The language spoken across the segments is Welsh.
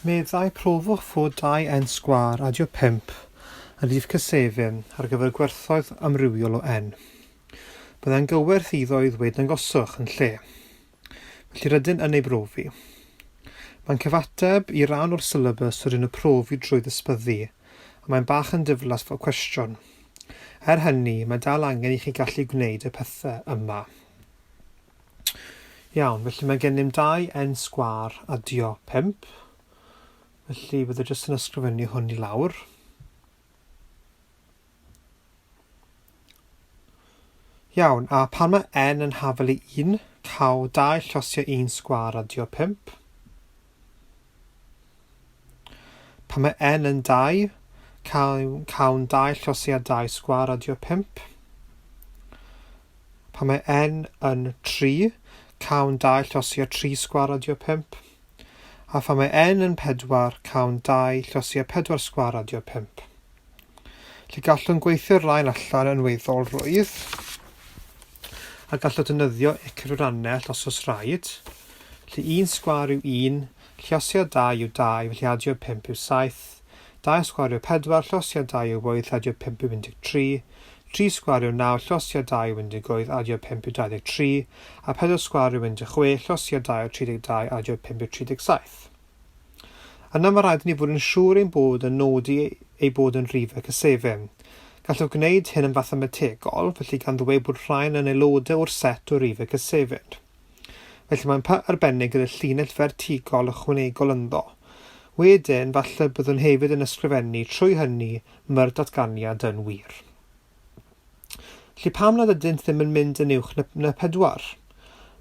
Meddai profwch fod 2 n sgwâr adio 5 yn rhif cysefin ar gyfer gwerthoedd amrywiol o n. Byddai'n gywir iddoedd wedyn goswch yn lle. Felly rydyn yn ei brofi. Mae'n cyfateb i ran o'r sylabus rydyn y profi drwy ddisbyddu, a mae'n bach yn diflas fel cwestiwn. Hynny, mae dal angen i chi gallu gwneud y pethau yma. Iawn, felly mae gennym 2 n sgwâr adio 5. Felly bydde jyst yn ysgrifennu hwn i lawr. Iawn, a pan mae n yn hafel i 1, cael 2 llosio 1 sgwâr adio 5. Pan mae n yn 2, cael 2 llosio 2 sgwâr adio 5. Pan mae n yn 3, cael 2 llosio 3 sgwâr adio 5. A phan mae n yn 4, cael 2 llosio 4 sgwâr adio 5. Felly gallwn gweithio'r rhain allan yn weddol rwydd, a gallwn defnyddio ecryrannell os oes rhaid. Felly 1 sgwâr yw 1, llosio 2 yw 2, felly adio 5 yw 7. 2 sgwâr yw 4, llosio 2 yw 8, adio 5 yw 13. 3 sgwâr yw 9, llosio 2 yw 18, adio 5 yw 23. A 4 sgwâr yw 16, llosio 2 yw 32, adio 5 yw 37. Yna mae rhaid i ni fod yn siŵr ein bod yn nodi ei bod yn rhifau cysefin. Gallwch gwneud hyn yn fathemategol, felly gan ddweud bod rhain yn aelodau o'r set o rhifau cysefin. Felly mae'n arbennig gyda llinell vertigol ychwanegol ynddo. Wedyn, falle byddwn hefyd yn ysgrifennu trwy hynny mae'r datganiad yn wir. Felly pam nad ydynt ddim yn mynd yn uwch na 4?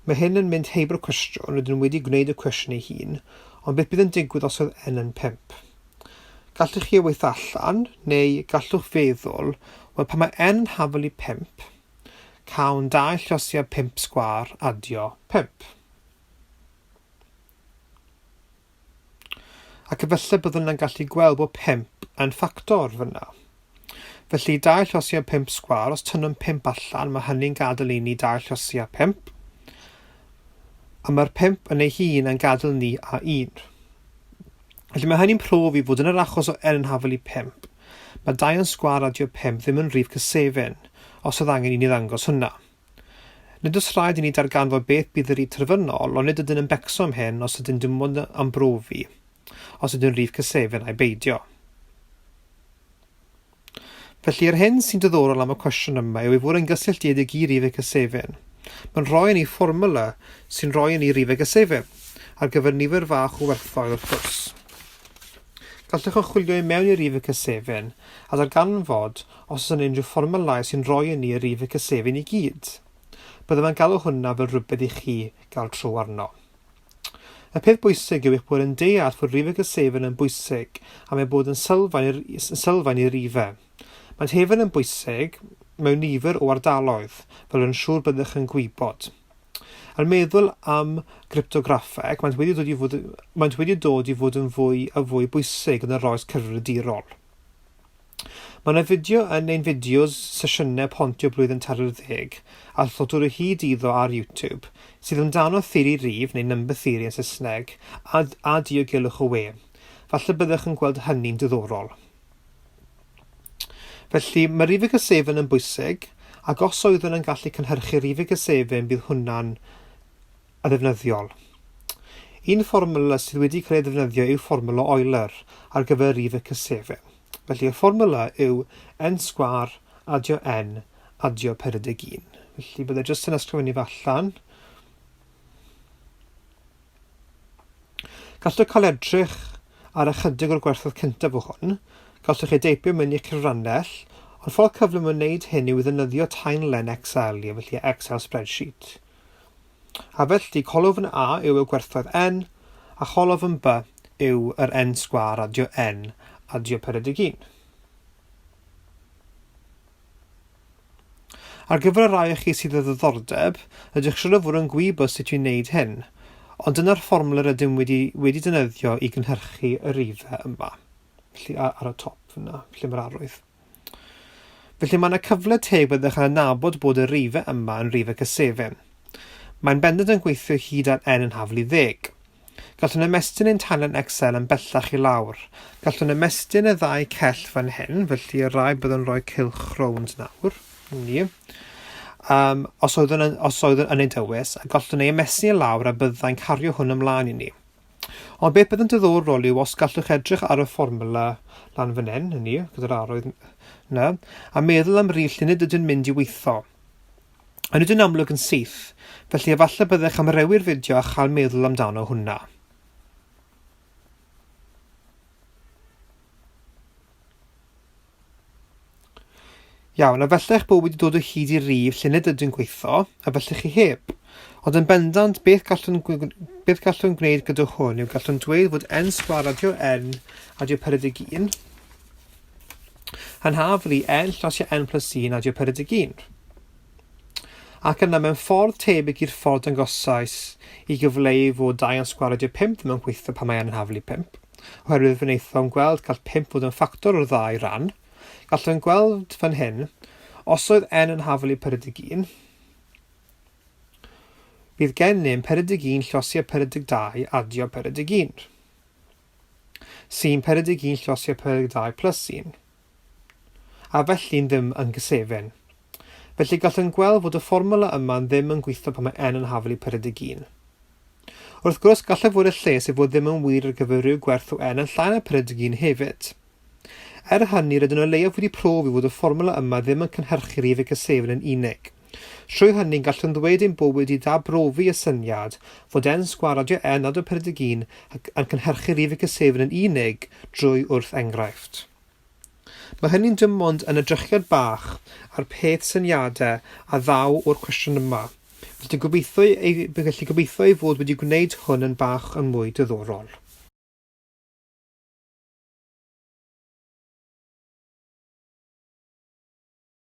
Mae hyn yn mynd heb y cwestiwn, rydyn wedi gwneud y cwestiwn ei hun, ond beth bydd yn digwydd os oedd n yn 5? Gallwch chi weithio allan, neu gallwch feddwl, wel pan mae n yn hafel i 5, cael 2 llosio 5 sgwâr adio 5. Ac efallai byddwn yn gallu gweld bod 5 yn ffactor fyna. Felly 2 llosio 5 sgwâr, os tynnwn 5 allan, mae hynny'n gadael i ni 2 llosio 5. A mae'r 5 yn ei hun yn gadael ni a 1. Felly mae hynny'n profi fod yn yr achos o n yn hafel i 5. Mae 2 yn sgwâr adio 5 ddim yn rhif cysefin, os oedd angen i ni ddangos hwnna. Nid oes rhaid i ni darganfod beth bydd yr rhif terfynol, ond nid ydyn yn becso am hyn os ydyn dim ond am brofi, os ydyn rhif cysefin a'i beidio. Felly yr hyn sy'n diddorol am y cwestiwn yma yw ei fod yn gysylltiedig i rhifau cysefin. Mae'n rhoi yn ei fformwla sy'n rhoi yn ei rhifau cysefin ar gyfer nifer fach o werthoedd wrth gwrs. Gallwch yn chwilio i mewn i rhifau cysefin a darganfod os oes yn unrhyw fformulau sy'n rhoi yn ei rhifau cysefin i gyd. Byddem yn galw hwnna fel rhywbeth i chi gael tro arno. Y peth bwysig yw eich bod yn deall fod rhifau cysefin yn bwysig am ei bod yn sylfaen i rhifau. Mae'n hefyd yn bwysig mewn nifer o ardaloedd, fel yn siŵr byddwch yn gwybod. Yn meddwl am gryptograffeg, maent wedi dod i fod yn fwy a fwy bwysig yn yr oes cyfrifiadurol. Mae yna fideo yn ein fideos sesiynau pontio blwyddyn 40 a llodwr o hyd iddo ar YouTube sydd amdano theori rhif neu number theory yn Saesneg a diogilwch o we. Falle byddwch yn gweld hynny'n diddorol. Felly mae rhifau cysefin yn bwysig, ac os oeddwn yn gallu cynhyrchu rhifau cysefin bydd hwnna'n ddefnyddiol. Un fformwla sydd wedi cael ei ddefnyddio yw fformwla Euler ar gyfer rhifau cysefin. Felly y fformwla yw n sgwâr adio n adio 41. Felly byddai jyst yn ysgrifennu fe allan. Gallwch cael edrych ar ychydig o'r gwerthoedd cyntaf o hwn. Gallwch chi deipio mewn i'ch cyfrannell, ond ffordd cyflym o wneud hyn yw ddefnyddio timeline Excel, felly Excel spreadsheet. A felly colofn A yw y gwerthoedd n, a colofn B yw yr n sgwâr adio n adio 41. Ar gyfer y rai o chi sydd â ddiddordeb, ydych siŵr o fod yn gwybod sut i'n wneud hyn, ond dyna'r fformwla rydym wedi defnyddio i gynhyrchu y rhifau yma. Felly ar y top yna, lle mae'r arwydd. Felly mae yna cyfle teg byddwch yn nabod bod y rhifau yma yn rhifau cysefin. Mae'n bendant yn gweithio hyd at n yn hafel i 10. Gallwn ymestyn ein talen Excel yn bellach i lawr. Gallwn ymestyn y ddau cell fan hyn, felly y rai byddwn rhoi cylch rownd nawr. Os oedd yn ei dywys, a gallwn ei ymestyn i lawr a byddai'n cario hwn ymlaen i ni. Ond beth bydd yn diddorol yw os gallwch edrych ar y fformwla lan fan hyn, gyda'r arwydd yna, a meddwl am rhif lle nid ydyn mynd i weithio. A nid yn amlwg yn syth, felly efallai byddech am rewi'r fideo a chael meddwl amdano hwnna. Iawn, a fellech bod wedi dod o hyd i rhif lle nid ydyn gweithio, a fellech chi heb. Ond yn bendant, beth gallwn gwneud gyda hwn yw gallwn dweud fod n sgwar adio n adio 41 yn haflu n llosio n plus 1 adio 41. Ac yna mewn ffordd tebyg i'r ffordd dangosais i gyfleu fod 2 yn sgwar adio 5 ddim yn gweithio pan mae n yn haflu 5. Oherwydd fe wnaethon gweld gall 5 fod yn ffactor o'r 2 ran. Gallwn gweld fan hyn, os oedd n yn haflu 41, bydd gennym 41 llosio 42 adio 41. Sy'n 41 llosio 42 plus 1. A felly'n ddim yn cysefin. Felly gallwn gweld fod y fformwla yma ddim yn gweithio pan mae n yn haflu 41. Wrth gwrs gallai fod y lle sef fod ddim yn wir ar gyfer rhyw gwerth o n yn llai na 41 hefyd. Hynny, rydyn nhw leiaf wedi profi fod y fformwla yma ddim yn cynhyrchu rhif y cysefin yn unig. Trwy hynny, gallwn ddweud ein bod wedi dabrofi y syniad fod n sgwar adio n adio 41 yn cynhyrchu rhif y cysefin yn unig drwy wrthenghraifft. Mae hynny'n dim ond yn edrychiad bach ar peth syniadau a ddaw o'r cwestiwn yma. Felly gobeithio ei fod wedi gwneud hwn yn bach yn mwy diddorol.